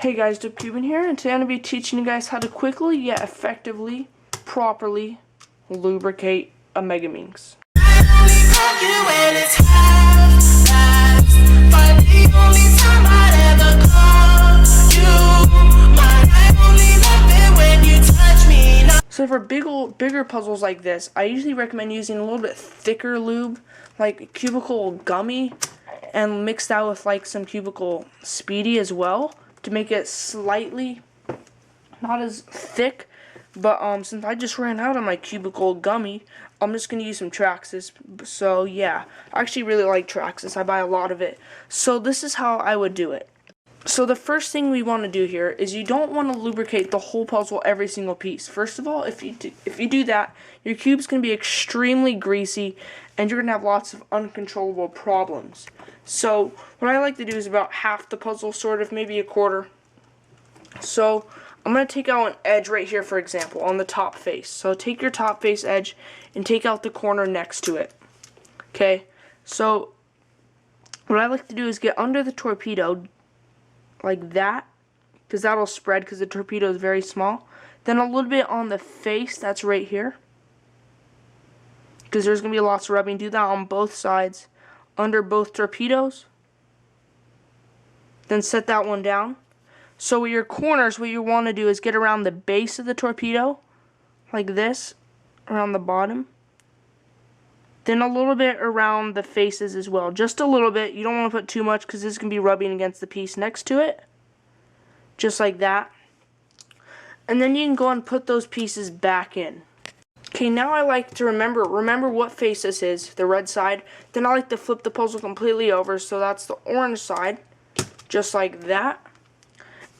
Hey guys, Cuban here, and today I'm going to be teaching you guys how to quickly yet effectively, properly lubricate a Megaminx. So for bigger puzzles like this, I usually recommend using a little bit thicker lube, like cubicle gummy, and mix that with like some cubicle speedy as well, to make it slightly not as thick. But since I just ran out of my cubicle gummy, I'm just going to use some Traxxas. So yeah, I actually really like Traxxas. I buy a lot of it. So this is how I would do it. So the first thing we want to do here is you don't want to lubricate the whole puzzle, every single piece. First of all, if you do that, your cube's going to be extremely greasy and you're going to have lots of uncontrollable problems. So what I like to do is about half the puzzle, sort of, maybe a quarter. So I'm going to take out an edge right here, for example, on the top face. So take your top face edge and take out the corner next to it. Okay, so what I like to do is get under the torpedo, like that, because that'll spread because the torpedo is very small. Then a little bit on the face, that's right here, because there's going to be lots of rubbing. Do that on both sides, under both torpedoes. Then set that one down. So with your corners, what you want to do is get around the base of the torpedo, like this, around the bottom. Then a little bit around the faces as well. Just a little bit. You don't want to put too much because this is going to be rubbing against the piece next to it. Just like that. And then you can go and put those pieces back in. Okay, now I like to remember what face this is, the red side. Then I like to flip the puzzle completely over, so that's the orange side. Just like that.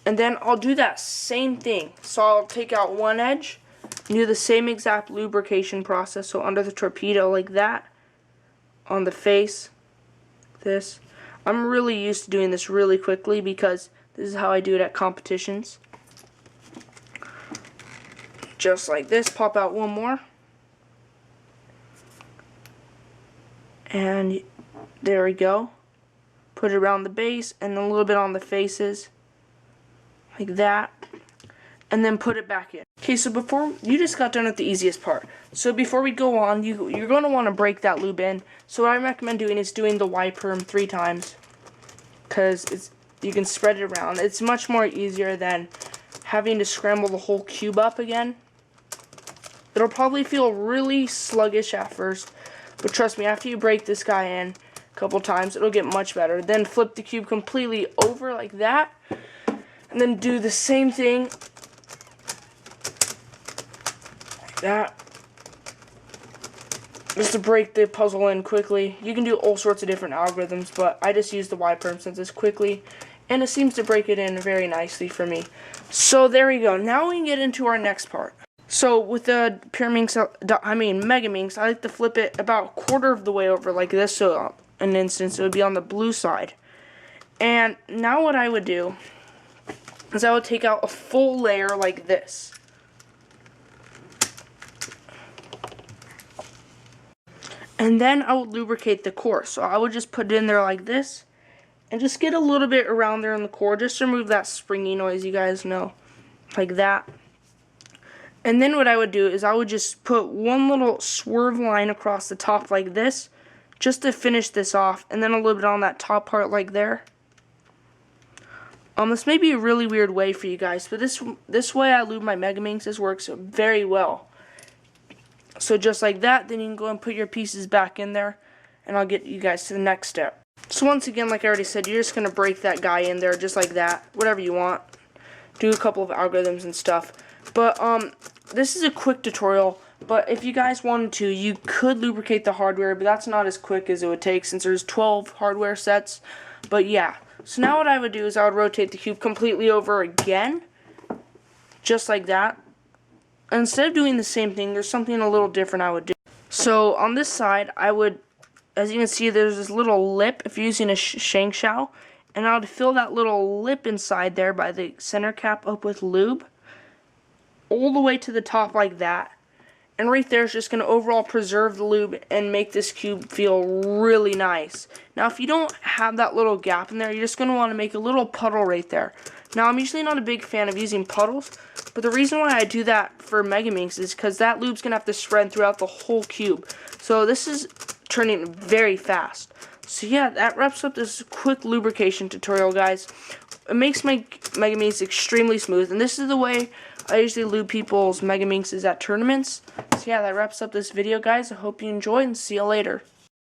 And then I'll do that same thing. So I'll take out one edge, do the same exact lubrication process. So under the torpedo, like that, on the face, this. I'm really used to doing this really quickly because this is how I do it at competitions. Just like this. Pop out one more, and there we go. Put it around the base and a little bit on the faces, like that, and then put it back in. Okay, so before, you just got done with the easiest part. So before we go on, you're going to want to break that lube in. So what I recommend doing is doing the Y-perm 3 times, because you can spread it around. It's much more easier than having to scramble the whole cube up again. It'll probably feel really sluggish at first, but trust me, after you break this guy in a couple times, it'll get much better. Then flip the cube completely over like that, and then do the same thing like that, just to break the puzzle in quickly. You can do all sorts of different algorithms, but I just use the Y-perm since it's quickly, and it seems to break it in very nicely for me. So there we go. Now we can get into our next part. So with the Megaminx, I like to flip it about a quarter of the way over like this, so in an instance it would be on the blue side. And now what I would do is I would take out a full layer like this. And then I would lubricate the core. So I would just put it in there like this, and just get a little bit around there in the core, just to remove that springy noise you guys know, like that. And then what I would do is I would just put one little swerve line across the top like this, just to finish this off, and then a little bit on that top part like there. This may be a really weird way for you guys, but this way I lube my Megaminx. This works very well. So just like that, then you can go and put your pieces back in there, and I'll get you guys to the next step. So once again, like I already said, you're just going to break that guy in there just like that, whatever you want. Do a couple of algorithms and stuff. But this is a quick tutorial, but if you guys wanted to, you could lubricate the hardware, but that's not as quick as it would take since there's 12 hardware sets. But yeah, so now what I would do is I would rotate the cube completely over again, just like that. Instead of doing the same thing, there's something a little different I would do. So on this side, I would, as you can see, there's this little lip if you're using a shank show, and I would fill that little lip inside there by the center cap up with lube, all the way to the top like that. And right there is just going to overall preserve the lube and make this cube feel really nice. Now if you don't have that little gap in there, you're just going to want to make a little puddle right there. Now, I'm usually not a big fan of using puddles, but the reason why I do that for Megaminx is because that lube's going to have to spread throughout the whole cube. So this is turning very fast. So yeah, that wraps up this quick lubrication tutorial, guys. It makes my Megaminx extremely smooth, and this is the way I usually lube people's Megaminxes at tournaments. So yeah, that wraps up this video, guys. I hope you enjoyed, and see you later.